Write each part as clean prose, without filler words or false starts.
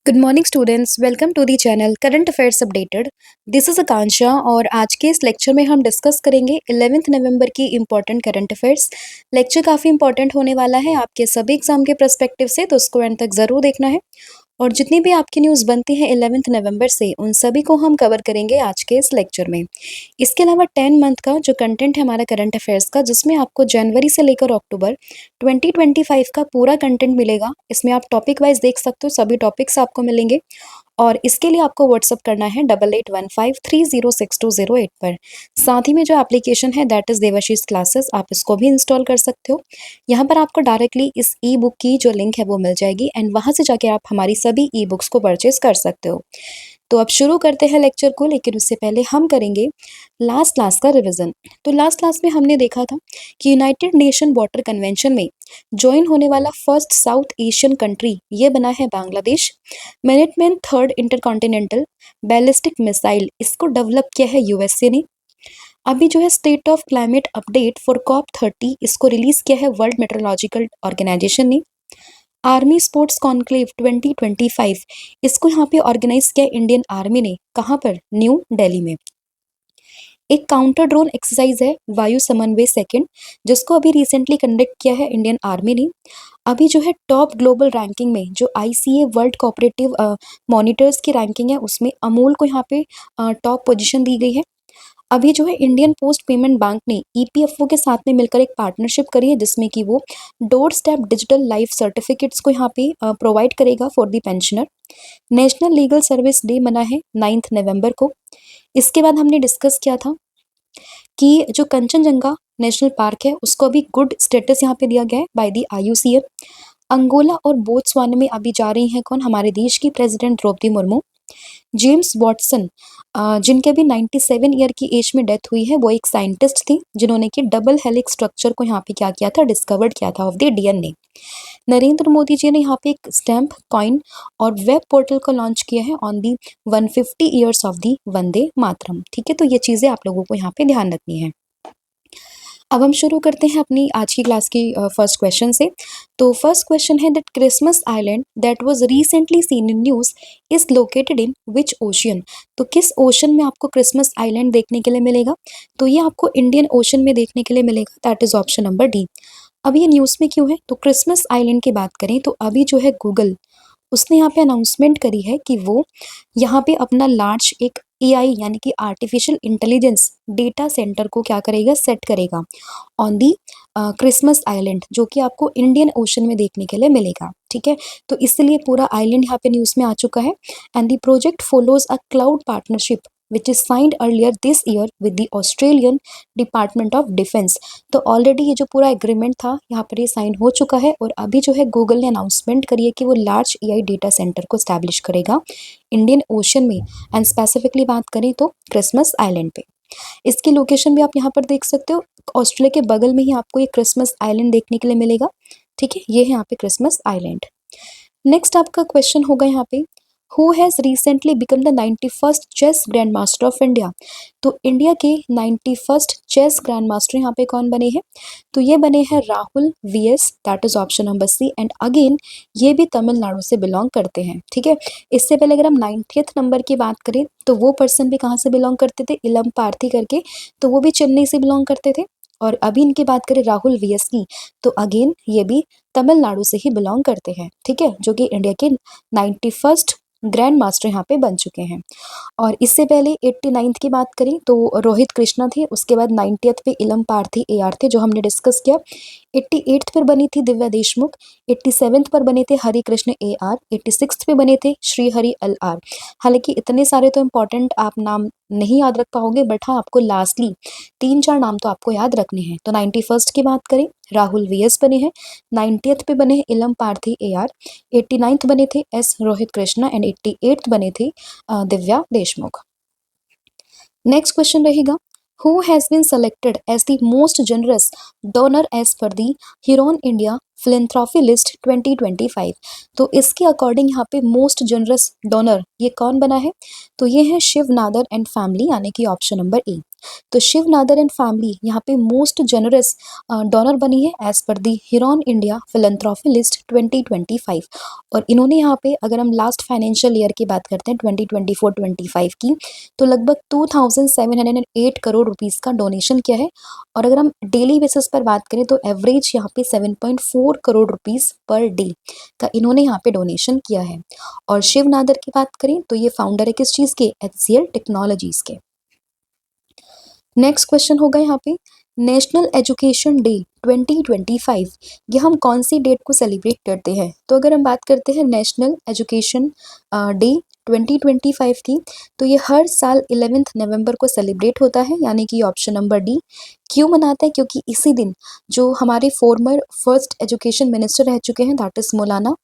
Good morning students, welcome to the channel current affairs updated. This is Akanksha और आज के इस लेक्चर में हम डिस्कस करेंगे 11th नवंबर की इम्पॉर्टेंट करंट अफेयर्स। लेक्चर काफ़ी इंपॉर्टेंट होने वाला है आपके सभी एग्जाम के पर्सपेक्टिव से, तो उसको एंड तक ज़रूर देखना है। और जितनी भी आपकी न्यूज़ बनती है 11th नवंबर से, उन सभी को हम कवर करेंगे आज के इस लेक्चर में। इसके अलावा 10 मंथ का जो कंटेंट है हमारा करंट अफेयर्स का, जिसमें आपको जनवरी से लेकर अक्टूबर 2025 का पूरा कंटेंट मिलेगा। इसमें आप टॉपिक वाइज देख सकते हो, सभी टॉपिक्स आपको मिलेंगे। और इसके लिए आपको व्हाट्सअप करना है 8815306208 पर। साथ ही में जो एप्लीकेशन है दैट इज़ देवाशीष क्लासेस, आप इसको भी इंस्टॉल कर सकते हो। यहाँ पर आपको डायरेक्टली इस ई बुक की जो लिंक है वो मिल जाएगी एंड वहाँ से जाके आप हमारी सभी ई बुक्स को परचेज कर सकते हो। तो अब शुरू करते हैं लेक्चर को, लेकिन उससे पहले हम करेंगे लास्ट क्लास का रिवीजन। तो लास्ट क्लास में हमने देखा था कि यूनाइटेड नेशन वाटर कन्वेंशन में ज्वाइन होने वाला फर्स्ट साउथ एशियन कंट्री ये बना है Bangladesh. Minuteman third intercontinental ballistic missile इसको डेवलप किया है यूएसए ने। अभी जो है state of climate update for COP30 इसको रिलीज किया है वर्ल्ड मेट्रोलॉजिकल ऑर्गेनाइजेशन ने। आर्मी स्पोर्ट्स कॉन्क्लेव 2025 इसको यहाँ पे ऑर्गेनाइज किया इंडियन आर्मी ने। कहाँ पर? न्यू दिल्ली में। एक काउंटर ड्रोन एक्सरसाइज है वायु समन्वय सेकंड, जिसको अभी रिसेंटली कंडक्ट किया है इंडियन आर्मी ने। अभी जो है टॉप ग्लोबल रैंकिंग में जो ICA वर्ल्ड कोऑपरेटिव मॉनिटर्स की रैंकिंग है, उसमें अमूल को यहाँ पे टॉप पोजीशन दी गई है। अभी जो है इंडियन पोस्ट पेमेंट बैंक ने EPFO के साथ में मिलकर एक पार्टनरशिप करी है, जिसमें कि वो door step digital life certificates को यहाँ पे प्रोवाइड करेगा for the pensioner. National legal service day मना है 9 नवंबर को। इसके बाद हमने डिस्कस किया था कि जो कंचनजंगा नेशनल पार्क है उसको अभी गुड स्टेटस यहाँ पे दिया गया है बाय दी IUCN। अंगोला और बोत्सवाना में अभी जा रही हैं कौन? हमारे देश की president Droupadi Murmu. James Watson जिनके भी 97 ईयर की एज में डेथ हुई है, वो एक साइंटिस्ट थी जिन्होंने कि डबल हेलिक्स स्ट्रक्चर को यहाँ पे क्या किया था? डिस्कवर्ड किया था of the DNA। Narendra Modi ji ने यहाँ पे एक स्टैम्प, कॉइन और वेब पोर्टल को लॉन्च किया है on the 150 years of the Vande Mataram. ठीक है, तो ये चीज़ें आप लोगों को यहाँ पे ध्यान रखनी है। अब हम शुरू करते हैं अपनी आज की क्लास की फर्स्ट क्वेश्चन से। तो फर्स्ट क्वेश्चन है that Christmas island that was recently seen in news is located in which ocean. तो किस ओशन में आपको क्रिसमस आइलैंड देखने के लिए मिलेगा? तो ये आपको इंडियन ओशन में देखने के लिए मिलेगा, that is option number D. अब ये न्यूज़ में क्यों है? तो क्रिसमस आइलैंड की बात करें तो अभी जो है गूगल उसने यहाँ पे अनाउंसमेंट करी है कि वो यहाँ पे अपना लार्ज एक AI यानी कि आर्टिफिशियल इंटेलिजेंस डेटा सेंटर को क्या करेगा? सेट करेगा ऑन दी क्रिसमस आइलैंड, जो कि आपको इंडियन ओशन में देखने के लिए मिलेगा। ठीक है, तो इसलिए पूरा आइलैंड यहाँ पे न्यूज़ में आ चुका है। And the project follows a cloud partnership which is signed earlier this year with the Australian department of defence. तो ऑलरेडी ये जो पूरा एग्रीमेंट था यहाँ पर ये साइन हो चुका है और अभी जो है गूगल ने अनाउंसमेंट करी है कि वो लार्ज AI डेटा सेंटर को स्टैब्लिश करेगा इंडियन ओशन में। एंड स्पेसिफिकली बात करें तो क्रिसमस आइलैंड पे। इसकी लोकेशन भी आप यहाँ पर देख सकते हो, ऑस्ट्रेलिया के बगल में ही आपको ये क्रिसमस आइलैंड देखने के लिए मिलेगा। ठीक है, ये है यहाँ पे क्रिसमस आइलैंड। नेक्स्ट आपका क्वेश्चन होगा यहाँ पे, who has recently become the 91st chess grand master of India. तो इंडिया के 91st चेस ग्रैंड मास्टर यहाँ पे कौन बने हैं? तो ये बने हैं Rahul VS, that is option number C. And again ये भी तमिलनाडु से बिलोंग करते हैं। ठीक है, इससे पहले अगर हम 90th नंबर की बात करें तो वो पर्सन भी कहाँ से बिलोंग करते थे? इलम पार्थी करके, तो वो भी चेन्नई से बिलोंग करते थे। और अभी इनकी बात करें राहुल VS की, तो अगेन ये भी तमिलनाडु से ही बिलोंग करते हैं। ठीक है, जो कि इंडिया के 91st ग्रैंड मास्टर यहाँ पे बन चुके हैं। और इससे पहले 89th की बात करें तो रोहित कृष्णा थे, उसके बाद 90th पे इलम पार्थी AR थे जो हमने डिस्कस किया। 88th पर बनी थी दिव्या देशमुख, 87th पर बने थे हरि कृष्ण AR, 86th पे बने थे श्री हरि LR। हालांकि इतने सारे तो इम्पोर्टेंट आप नाम नहीं याद रख पाओगे, बट हाँ आपको लास्टली 3-4 नाम तो आपको याद रखने हैं। तो 91st की बात करें राहुल VS बने हैं, 90th पे बने हैं इलम पार्थी AR, 89th बने थे S Rohit Krishna and 88th बने थे दिव्या देशमुख। नेक्स्ट क्वेश्चन रहेगा, who has been selected as the most generous donor as per the Hurun India philanthropy list 2025। तो इसके अकॉर्डिंग यहाँ पे मोस्ट जनरस डोनर ये कौन बना है? तो ये है शिव नादर एंड फैमिली, यानी कि ऑप्शन नंबर ए। तो शिव नादर एंड फैमिली यहाँ पे मोस्ट जनरस डोनर बनी है एज पर दी हिरॉन इंडिया फिलैंथ्रोपी लिस्ट 2025। और इन्होंने यहाँ पे अगर हम लास्ट फाइनेंशियल ईयर की बात करते हैं 2024-25 की, तो लगभग 2708 करोड़ रुपीस का डोनेशन किया है। और अगर हम डेली बेसिस पर बात करें तो एवरेज यहाँ पे 7.4 करोड़ रुपीस पर डे का इन्होंने यहाँ पे डोनेशन किया है। और शिव नादर की बात करें तो ये फाउंडर है किस चीज़ के, HCL टेक्नोलॉजीज के। नेक्स्ट क्वेश्चन होगा यहाँ पे नेशनल एजुकेशन डे 2025, ये हम कौन सी डेट को सेलिब्रेट करते हैं। तो अगर हम बात करते हैं नेशनल एजुकेशन डे 2025 की, तो ये हर साल 11 नवंबर को सेलिब्रेट होता है, यानी कि ऑप्शन नंबर डी। क्यों मनाते हैं, क्योंकि इसी दिन जो हमारे फॉर्मर फर्स्ट एजुकेशन मिनिस्टर रह चुके हैं दैट इज मौलाना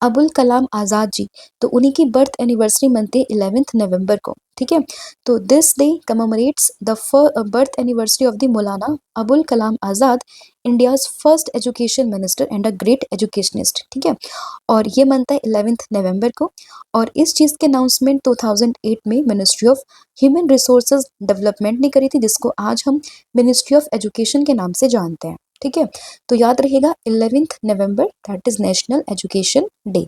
अबुल कलाम आज़ाद जी, तो उन्हीं की बर्थ एनिवर्सरी मनती है 11 नवंबर को। ठीक है, तो this day commemorates the birth anniversary of the Maulana Abul Kalam Azad, India's first education minister and a great educationist. ठीक है, और ये मनता है 11 नवंबर को। और इस चीज़ के अनाउंसमेंट 2008 में ministry of human resources development ने करी थी, जिसको आज हम मिनिस्ट्री ऑफ एजुकेशन के नाम से जानते हैं। ठीक है, तो याद रहेगा 11 नवंबर that is national education day.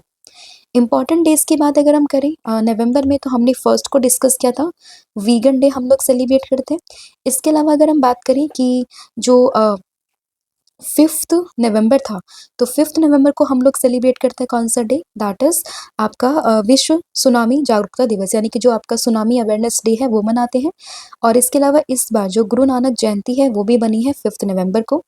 Important days की बात अगर हम करें नवंबर में, तो हमने फर्स्ट को डिस्कस किया था, वीगन डे हम लोग सेलिब्रेट करते हैं। इसके अलावा अगर हम बात करें कि जो 5th नवंबर था, तो 5th नवंबर को हम लोग सेलिब्रेट करते हैं कौन सा डे, दैट इज आपका विश्व सुनामी जागरूकता दिवस, यानी कि जो आपका सुनामी अवेयरनेस डे है वो मनाते हैं। और इसके अलावा इस बार जो गुरु नानक जयंती है वो भी बनी है 5th नवंबर को।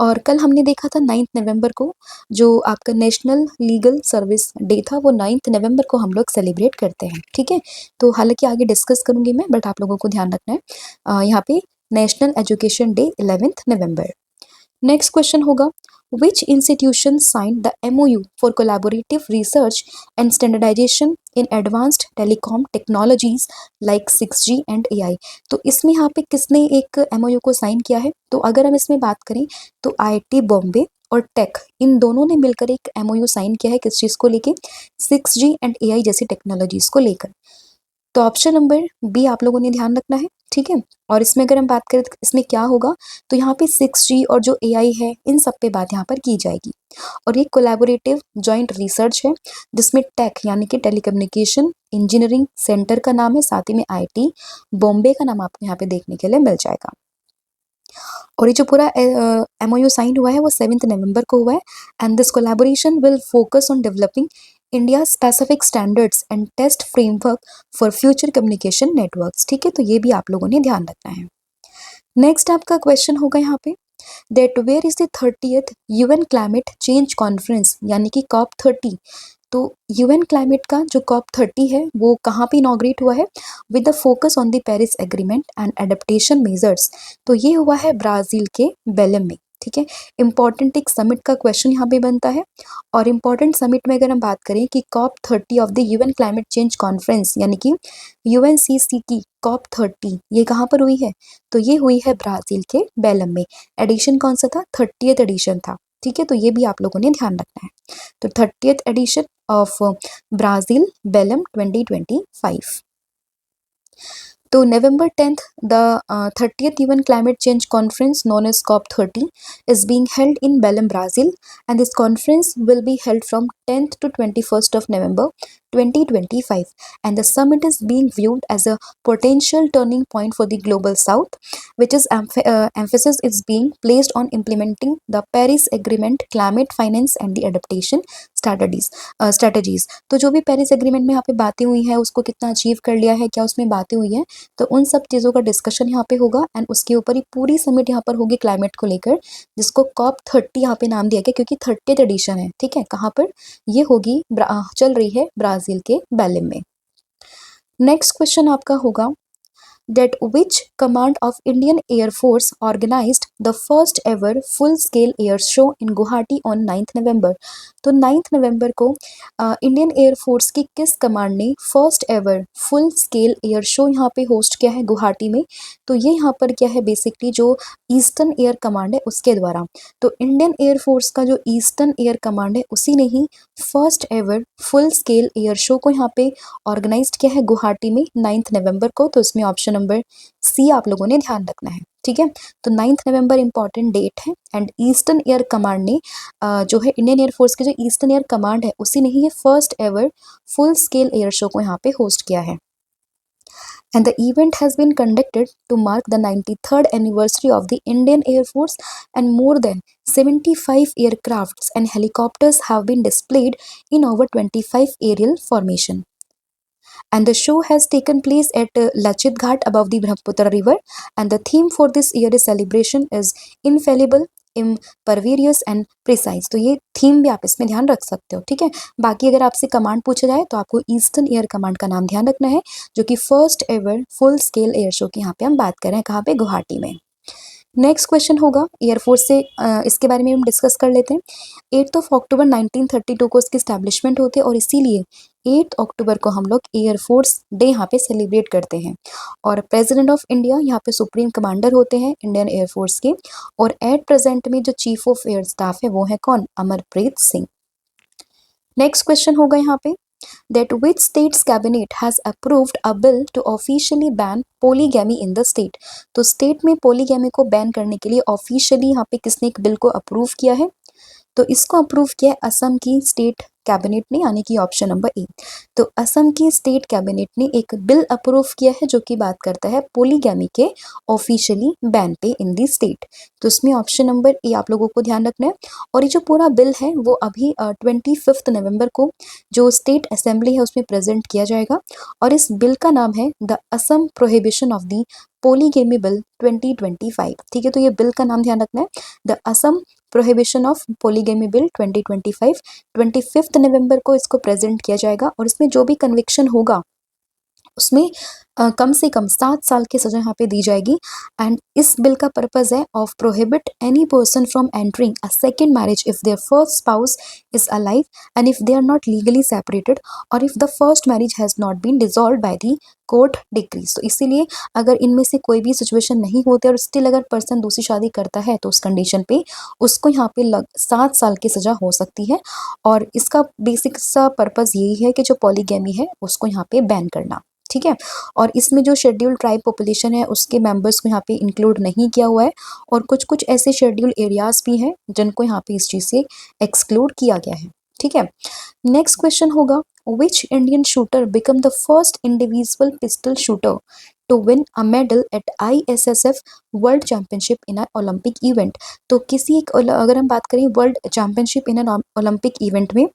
और कल हमने देखा था 9th नवंबर को जो आपका नेशनल लीगल सर्विस डे था, वो 9th नवंबर को हम लोग सेलिब्रेट करते हैं। ठीक है, तो हालांकि आगे डिस्कस करूंगी मैं, बट आप लोगों को ध्यान रखना है यहाँ पे नेशनल एजुकेशन डे 11th नवंबर। नेक्स्ट क्वेश्चन होगा which institution signed the MOU for collaborative research and standardization in advanced telecom technologies like 6G and AI। तो इसमें यहाँ पे किसने एक MOU को साइन किया है, तो अगर हम इसमें बात करें तो IIT बॉम्बे और टेक, इन दोनों ने मिलकर एक MOU साइन किया है किस चीज़ को लेके, 6G एंड AI जैसी टेक्नोलॉजीज को लेकर। तो ऑप्शन नंबर बी आप लोगों ने ध्यान रखना है। ठीक है, और इसमें अगर हम बात करें तो इसमें क्या होगा, तो यहाँ पे 6G और जो AI है इन सब पे बात यहाँ पर की जाएगी। और ये कोलैबोरेटिव जॉइंट रिसर्च है जिसमें टेक यानी कि टेलीकम्युनिकेशन इंजीनियरिंग सेंटर का नाम है, साथ ही में IIT बॉम्बे का नाम आपको यहाँ पे देखने के लिए मिल जाएगा। और ये जो पूरा MOU साइन हुआ है वो 7th नवंबर को हुआ है। And this collaboration will focus on developing India specific standards and test framework for future communication networks. ठीक है, तो ये भी आप लोगों ने ध्यान रखना है। नेक्स्ट आपका क्वेश्चन होगा यहाँ पे that where is the 30th UN climate change conference, यानी कि COP30। तो UN क्लाइमेट का जो COP30 है वो कहाँ पे इनॉग्रेट हुआ है, with the focus on the Paris agreement and adaptation measures. तो ये हुआ है ब्राज़ील के बेलम में। ठीक है, इंपॉर्टेंट एक समिट का क्वेश्चन यहाँ पे बनता है। और इम्पॉर्टेंट समिट में अगर हम बात करें कि COP30 of the UN climate change conference, यानी कि UNCC की COP30 ये कहाँ पर हुई है, तो ये हुई है ब्राज़ील के बेलम में। एडिशन कौन सा था, 30th एडिशन था। ठीक है, तो ये भी आप लोगों ने ध्यान रखना है। तो 30th addition of Brazil Belém 2025। तो November 10th, the 30th UN Climate Change Conference known as COP30 is being held in Belém, Brazil, and this conference will be held from 10th to 21st of November 2025, and the summit is being viewed as a potential turning point for the global south, which is emphasis is being placed on implementing the Paris Agreement, climate finance and the adaptation strategies। तो जो भी Paris agreement में यहाँ पे बातें हुई हैं उसको कितना अचीव कर लिया है, क्या उसमें बातें हुई हैं, तो उन सब चीज़ों का डिस्कशन यहाँ पे होगा। एंड उसके ऊपर ही पूरी समिट यहाँ पर होगी क्लाइमेट को लेकर, जिसको COP30 यहाँ पे नाम दिया गया क्योंकि 30th एडिशन है। ठीक है, कहाँ पर ये होगी, चल रही है ब्राज़ील के बेलेम में। नेक्स्ट क्वेश्चन आपका होगा that which command of Indian Air Force organized the first ever full-scale air show in Guwahati on 9th November। तो 9th नवंबर को इंडियन एयर फोर्स की किस कमांड ने first ever full scale air show यहाँ पे host किया है गुवाहाटी में, तो ये यहाँ पर क्या है बेसिकली जो ईस्टर्न एयर कमांड है उसके द्वारा। तो इंडियन एयर फोर्स का जो ईस्टर्न एयर कमांड है उसी ने ही first ever full scale air show को यहाँ पे ऑर्गेनाइज किया है गुवाहाटी में 9th नवंबर को। तो इसमें ऑप्शन नंबर सी आप लोगों ने ध्यान रखना है, ठीक है। तो 9 नवंबर इंपॉर्टेंट डेट है एंड ईस्टर्न एयर कमांड ने जो है इंडियन एयरफोर्स की जो ईस्टर्न एयर कमांड है उसी ने ही ये first ever full scale air show को यहाँ पे होस्ट किया है। And the event has been conducted to mark the 93rd anniversary of the Indian Air Force, and more than 75 aircrafts and helicopters have been displayed in over 25 aerial formation. And the show has taken place at Lachit Ghat above the Brahmaputra river, and the theme for this year's celebration is infallible, impervious and precise. तो ये theme भी आप इसमें ध्यान रख सकते हो, ठीक है। बाकी अगर आपसे कमांड पूछा जाए तो आपको ईस्टर्न एयर कमांड का नाम ध्यान रखना है, जो कि first ever full scale air show की यहाँ पे हम बात कर रहे हैं, कहाँ पे, गुवाहाटी में। नेक्स्ट क्वेश्चन होगा एयरफोर्स से, इसके बारे में हम डिस्कस कर लेते हैं। 8 अक्टूबर 1932 को इसकी स्टैब्लिशमेंट होती है और इसीलिए 8 अक्टूबर को हम लोग एयरफोर्स डे यहाँ पे सेलिब्रेट करते हैं। और प्रेसिडेंट ऑफ इंडिया यहाँ पे सुप्रीम कमांडर होते हैं इंडियन एयरफोर्स के, और एट प्रेजेंट में जो चीफ ऑफ एयर स्टाफ है वो है कौन, अमरप्रीत सिंह। नेक्स्ट क्वेश्चन होगा यहाँ पे that which state's cabinet has approved a bill to officially ban polygamy in the state। तो स्टेट में पोलीगैमी को बैन करने के लिए ऑफिशियली यहाँ पे किसने एक बिल को अप्रूव किया है, तो इसको अप्रूव किया है असम की स्टेट कैबिनेट ने, यानी कि ऑप्शन नंबर ए। तो असम की स्टेट कैबिनेट ने एक बिल अप्रूव किया है जो कि बात करता है पोलीगैमी के ऑफिशियली बैन पे इन दी स्टेट। तो इसमें ऑप्शन नंबर ए आप लोगों को ध्यान रखना है। और ये जो पूरा बिल है वो अभी 25 नवंबर को जो स्टेट असेंबली है उसमें प्रेजेंट किया जाएगा, और इस बिल का नाम है the Assam prohibition of the polygamy bill 2025, ठीक है। तो ये बिल का नाम ध्यान रखना है, the Assam prohibition of polygamy bill 2025। 25 नवंबर को इसको प्रेजेंट किया जाएगा, और इसमें जो भी कन्विक्शन होगा उसमें कम से कम 7 साल की सजा यहाँ पे दी जाएगी। एंड इस बिल का पर्पज है of prohibit any person from entering a second marriage if their first spouse is alive and if they are not legally separated और if the first marriage has not been dissolved by the court decrees. तो इसीलिए अगर इनमें से कोई भी situation नहीं होती और स्टिल अगर पर्सन दूसरी शादी करता है तो उस कंडीशन पे उसको यहाँ पे 7 साल की सजा हो सकती है। और इसका बेसिक सा पर्पज यही है कि जो पॉलीगैमी है उसको यहाँ पे बैन करना, ठीक है। और इसमें जो शेड्यूल ट्राइब पॉपुलेशन है उसके मेंबर्स को यहाँ पे इंक्लूड नहीं किया हुआ है, और कुछ कुछ ऐसे शेड्यूल एरियाज भी हैं जिनको यहाँ पे इस चीज़ से एक्सक्लूड किया गया है, ठीक है। नेक्स्ट क्वेश्चन होगा which Indian shooter became the first individual pistol shooter to win a medal at ISSF World Championship in an Olympic event। तो किसी एक, अगर हम बात करें world championship in an Olympic event में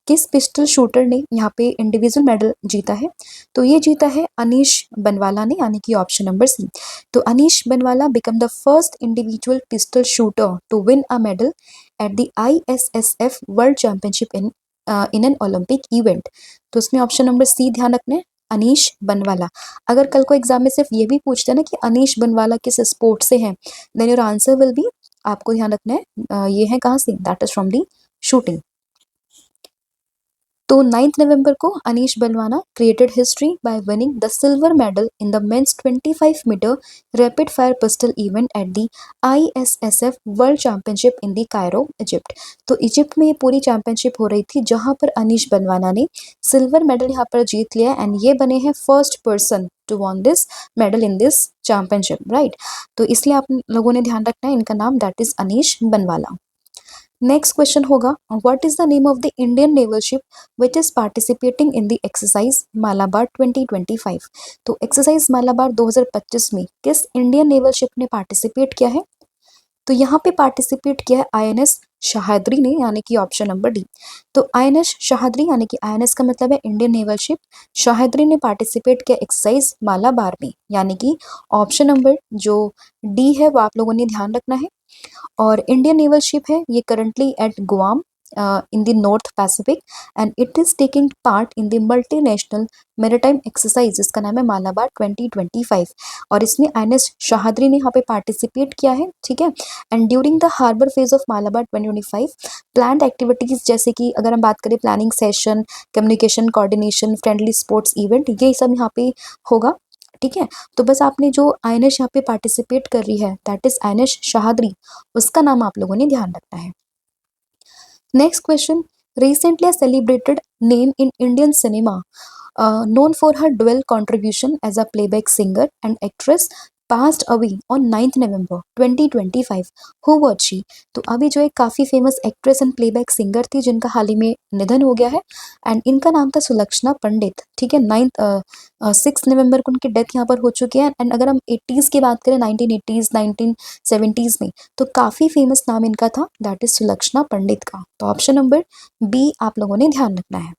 किस पिस्टल शूटर ने यहाँ पे इंडिविजुअल मेडल जीता है, तो ये जीता है अनीश बनवाला ने, यानी कि ऑप्शन नंबर सी। तो Anish Banwala become the first individual pistol shooter to win a medal at the ISSF world championship in an Olympic event. तो उसमें ऑप्शन नंबर सी ध्यान रखना है, अनीश बनवाला। अगर कल को एग्जाम में सिर्फ ये भी पूछते हैं ना कि अनीश बनवाला किस स्पोर्ट से हैं, then your answer will be, आपको ध्यान रखना है ये है कहाँ से, that is from the shooting. तो 9 नवंबर को Anish Banwala created history by winning the silver medal in the men's 25 meter rapid fire pistol event at the ISSF world championship in the Cairo, Egypt. तो इजिप्ट में ये पूरी चैंपियनशिप हो रही थी जहां पर अनीश बनवाना ने सिल्वर मेडल यहाँ पर जीत लिया, एंड ये बने हैं first person to won this medal in this championship, right. तो इसलिए आप लोगों ने ध्यान रखना है इनका नाम, दैट इज अनीश बनवाला। नेक्स्ट क्वेश्चन होगा what is the name of the Indian naval ship which is participating in the exercise Malabar 2025। तो एक्सरसाइज मालाबार 2025 में किस इंडियन नेवल शिप ने पार्टिसिपेट किया है, तो यहाँ पे पार्टिसिपेट किया है INS शाहद्री ने, यानी कि ऑप्शन नंबर डी। तो INS शाहद्री यानी कि INS का मतलब है इंडियन नेवल शिप, शाहद्री ने पार्टिसिपेट किया एक्सरसाइज मालाबार में, यानी कि ऑप्शन नंबर जो डी है वो आप लोगों ने ध्यान रखना है। और इंडियन नेवल शिप है ये currently at Guam in the North Pacific and it is taking part in the multinational maritime exercise जिसका नाम है मालाबार 2025, और इसमें INS शाहद्री ने यहाँ पे पार्टिसिपेट किया है, ठीक है। And during the harbour phase of Malabar 2025 planned activities जैसे कि अगर हम बात करें planning session, communication, coordination, friendly sports event, ये सब यहाँ पे होगा, ठीक है। तो बस आपने जो INS यहाँ पे पार्टिसिपेट कर रही है दैट इज INS शाहद्री, उसका नाम आप लोगों ने ध्यान रखना है। Next question, recently celebrated name in Indian cinema known for her dual contribution as a playback singer and actress passed away on 9th November 2025. Who was she? तो अभी जो एक काफ़ी famous actress and playback singer थी जिनका हाल ही में निधन हो गया है एंड इनका नाम था सुलक्षणा पंडित। ठीक है, 6 नवंबर को उनकी डेथ यहाँ पर हो चुकी है एंड अगर हम 80s की बात करें 1980s 1970s में तो काफ़ी फेमस नाम इनका था, दैट इज सुलक्षणा पंडित का। तो ऑप्शन नंबर बी आप लोगों ने ध्यान रखना है।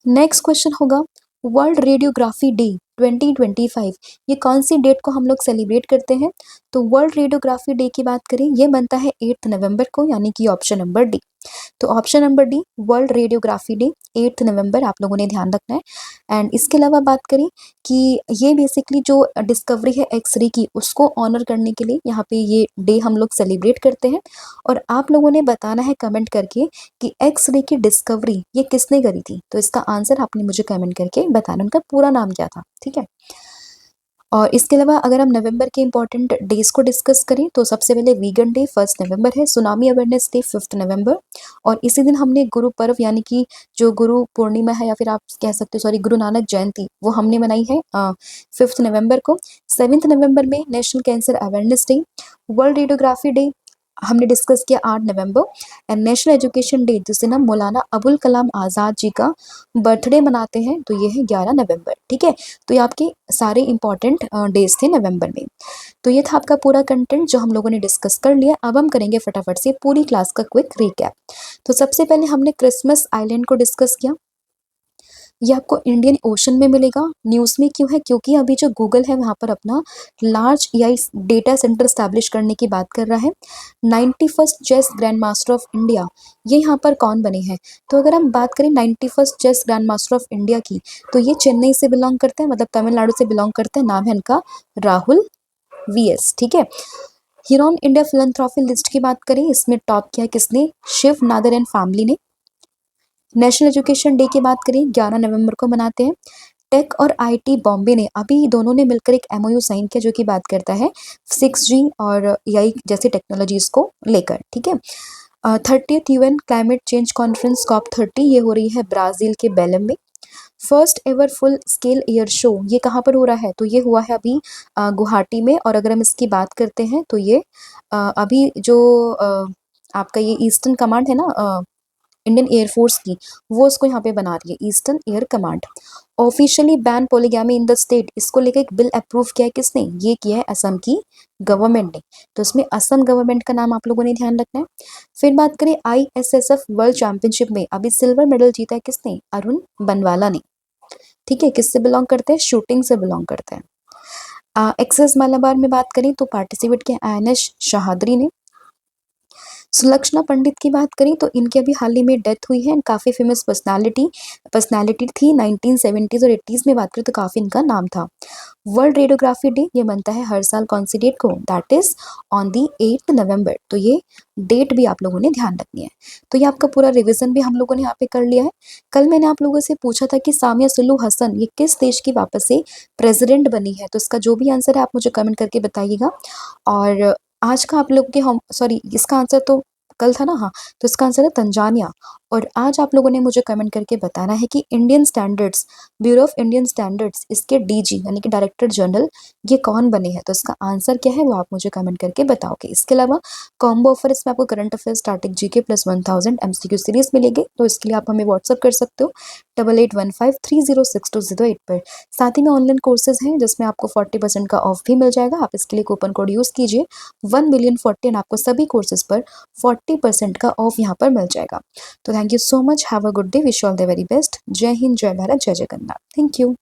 नेक्स्ट क्वेश्चन होगा वर्ल्ड रेडियोग्राफी डे 2025, ये कौन सी डेट को हम लोग सेलिब्रेट करते हैं? तो वर्ल्ड रेडियोग्राफी डे की बात करें ये बनता है 8 नवंबर को, यानी कि ऑप्शन नंबर डी। तो option number D world radiography day 8 नवंबर आप लोगों ने ध्यान रखना है। एंड इसके अलावा बात करें कि ये बेसिकली जो डिस्कवरी है एक्सरे की उसको ऑनर करने के लिए यहाँ पे ये डे हम लोग सेलिब्रेट करते हैं और आप लोगों ने बताना है कमेंट करके कि एक्सरे की डिस्कवरी ये किसने करी थी। तो इसका आंसर आपने मुझे कमेंट करके बताना, उनका पूरा नाम क्या था। ठीक है, और इसके अलावा अगर हम नवंबर के इंपॉर्टेंट डेज को डिस्कस करें तो सबसे पहले वीगन डे 1 नवंबर है, सुनामी अवेयरनेस डे 5 नवंबर और इसी दिन हमने गुरु पर्व यानी कि जो गुरु पूर्णिमा है या फिर आप कह सकते हो सॉरी गुरु नानक जयंती वो हमने मनाई है 5 नवंबर को। 7 नवंबर में national cancer awareness day, world radiography day हमने डिस्कस किया 8 नवंबर एंड नेशनल एजुकेशन डे जिस दिन हम मौलाना अबुल कलाम आज़ाद जी का बर्थडे मनाते हैं तो ये है 11 नवंबर। ठीक है, तो ये आपके सारे इंपॉर्टेंट डेज थे नवंबर में। तो ये था आपका पूरा कंटेंट जो हम लोगों ने डिस्कस कर लिया। अब हम करेंगे फटाफट से पूरी क्लास का क्विक रिकैप। तो सबसे पहले हमने क्रिसमस आइलैंड को डिस्कस किया, ये आपको इंडियन ओशन में मिलेगा। न्यूज़ में क्यों है? क्योंकि अभी जो गूगल है वहाँ पर अपना large AI data centre establish करने की बात कर रहा है। 91st chess grand master of India ये यहाँ पर कौन बने हैं? तो अगर हम बात करें 91st chess grand master of India की तो ये चेन्नई से बिलोंग करते हैं, मतलब तमिलनाडु से बिलोंग करते हैं। नाम है इनका राहुल वीएस। ठीक है, ह्यूरॉन इंडिया फिलैंथ्रोपी लिस्ट की बात करें इसमें टॉप किया किसने? शिव नादर एंड फैमिली ने। नेशनल एजुकेशन डे की बात करें 11 नवंबर को मनाते हैं। टेक और आईटी बॉम्बे ने अभी दोनों ने मिलकर एक एमओयू साइन किया जो कि बात करता है 6G और एआई जैसी टेक्नोलॉजीज को लेकर। ठीक है, 30th UN climate change conference COP30 ये हो रही है ब्राज़ील के बेलम में। First ever full scale air show ये कहाँ पर हो रहा है? तो ये हुआ है अभी गुवाहाटी में। और अगर हम इसकी बात करते हैं तो ये अभी जो आपका ये ईस्टर्न कमांड है ना इंडियन एयरफोर्स की, वो इसको यहाँ पे बना रही है eastern air command. Officially ban polygamy in the state, इसको लेकर एक बिल अप्रूव किया है किसने? ये किया है असम की गवर्नमेंट ने। तो इसमें असम गवर्नमेंट का नाम आप लोगों ने ध्यान रखना है। फिर बात करें ISSF वर्ल्ड चैंपियनशिप में अभी सिल्वर मेडल जीता है किसने? अरुण बनवाला ने। ठीक है, किससे बिलोंग करते हैं? शूटिंग से बिलोंग करते हैं। एक्सेस मालाबार में बात करें तो पार्टिसिपेट किया INS शहादरी ने। सुलक्षणा पंडित की बात करें तो इनकी अभी हाल ही में डेथ हुई है। काफ़ी फेमस पर्सनालिटी थी। 1970s और 80s में बात करें तो काफ़ी इनका नाम था। वर्ल्ड रेडियोग्राफी डे ये बनता है हर साल कौन सी डेट को? दैट इज ऑन दी 8 नवंबर। तो ये डेट भी आप लोगों ने ध्यान रखनी है। तो ये आपका पूरा रिवीजन भी हम लोगों ने यहाँ पे कर लिया है। कल मैंने आप लोगों से पूछा था कि सामिया सुलू हसन ये किस देश की वापस से प्रेसिडेंट बनी है, तो इसका जो भी आंसर है आप मुझे कमेंट करके बताइएगा। और आज का आप लोगों के हम सॉरी इसका आंसर तो कल था ना, हाँ, तो इसका आंसर है तंजानिया। और आज आप लोगों ने मुझे कमेंट करके बताना है कि Indian standards bureau of Indian standards इसके डीजी यानी कि डायरेक्टर जनरल ये कौन बने हैं। तो इसका आंसर क्या है वो आप मुझे कमेंट करके बताओगे। इसके अलावा कॉम्बो ऑफर इसमें आपको current affair static GK plus 1000 MCQ series मिलेगी। तो इसके लिए आप हमें व्हाट्सअप कर सकते हो 8815306208 पर। साथ ही में ऑनलाइन कोर्सेज हैं जिसमें आपको 40% का ऑफ भी मिल जाएगा। आप इसके लिए कूपन कोड यूज़ कीजिए 1,040,000 आपको सभी कोर्सेज पर 40% का ऑफ यहाँ पर मिल जाएगा। तो thank you so much, have a good day, wish all the very best. जय हिंद, जय भारत, जय जगन्नाथ। Thank you.